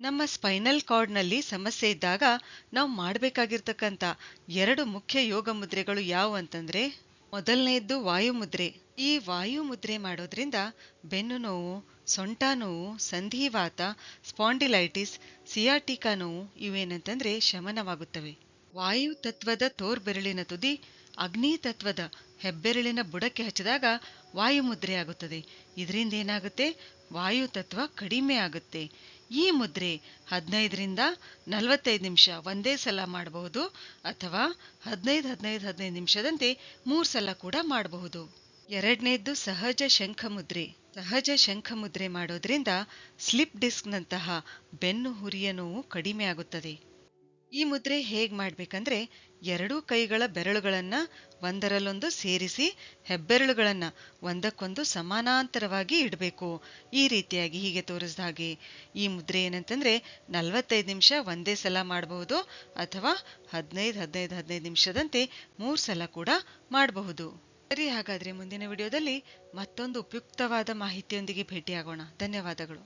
ನಮ್ಮ ಸ್ಪೈನಲ್ ಕಾರ್ಡ್ನಲ್ಲಿ ಸಮಸ್ಯೆ ಇದ್ದಾಗ ನಾವು ಮಾಡಬೇಕಾಗಿರ್ತಕ್ಕಂಥ ಎರಡು ಮುಖ್ಯ ಯೋಗ ಮುದ್ರೆಗಳು ಯಾವುವು ಅಂತಂದ್ರೆ ಮೊದಲನೆಯದ್ದು ವಾಯುಮುದ್ರೆ. ಈ ವಾಯುಮುದ್ರೆ ಮಾಡೋದ್ರಿಂದ ಬೆನ್ನು ನೋವು, ಸೊಂಟ ನೋವು, ಸಂಧಿವಾತ, ಸ್ಪಾಂಡಿಲೈಟಿಸ್, ಸಿಯಾಟಿಕಾ ನೋವು ಇವೇನಂತಂದ್ರೆ ಶಮನವಾಗುತ್ತವೆ. ವಾಯು ತತ್ವದ ತೋರ್ಬೆರಳಿನ ತುದಿ ಅಗ್ನಿ ತತ್ವದ ಹೆಬ್ಬೆರಳಿನ ಬುಡಕ್ಕೆ ಹಚ್ಚಿದಾಗ ವಾಯುಮುದ್ರೆ ಆಗುತ್ತದೆ. ಇದರಿಂದ ಏನಾಗುತ್ತೆ? ವಾಯು ತತ್ವ ಕಡಿಮೆ ಆಗುತ್ತೆ. ಈ ಮುದ್ರೆ 15ರಿಂದ 45 ನಿಮಿಷ ಒಂದೇ ಸಲ ಮಾಡಬಹುದು, ಅಥವಾ 15 ನಿಮಿಷದಂತೆ 3 ಸಲ ಕೂಡ ಮಾಡಬಹುದು. ಎರಡನೇದ್ದು ಸಹಜ ಶಂಖ ಮುದ್ರೆ. ಸಹಜ ಶಂಖ ಮುದ್ರೆ ಮಾಡೋದ್ರಿಂದ ಸ್ಲಿಪ್ ಡಿಸ್ಕ್ನಂತಹ ಬೆನ್ನು ಹುರಿಯ ನೋವು ಕಡಿಮೆ ಆಗುತ್ತದೆ. ಈ ಮುದ್ರೆ ಹೇಗ್ ಮಾಡ್ಬೇಕಂದ್ರೆ, ಎರಡೂ ಕೈಗಳ ಬೆರಳುಗಳನ್ನ ಒಂದರಲ್ಲೊಂದು ಸೇರಿಸಿ ಹೆಬ್ಬೆರಳುಗಳನ್ನ ಒಂದಕ್ಕೊಂದು ಸಮಾನಾಂತರವಾಗಿ ಇಡಬೇಕು. ಈ ರೀತಿಯಾಗಿ ಹೀಗೆ ತೋರಿಸಿದ ಹಾಗೆ. ಈ ಮುದ್ರೆ ಏನಂತಂದ್ರೆ 45 ನಿಮಿಷ ಒಂದೇ ಸಲ ಮಾಡಬಹುದು, ಅಥವಾ 15 ನಿಮಿಷದಂತೆ 3 ಸಲ ಕೂಡ ಮಾಡಬಹುದು. ಸರಿ, ಹಾಗಾದ್ರೆ ಮುಂದಿನ ವಿಡಿಯೋದಲ್ಲಿ ಮತ್ತೊಂದು ಉಪಯುಕ್ತವಾದ ಮಾಹಿತಿಯೊಂದಿಗೆ ಭೇಟಿಯಾಗೋಣ. ಧನ್ಯವಾದಗಳು.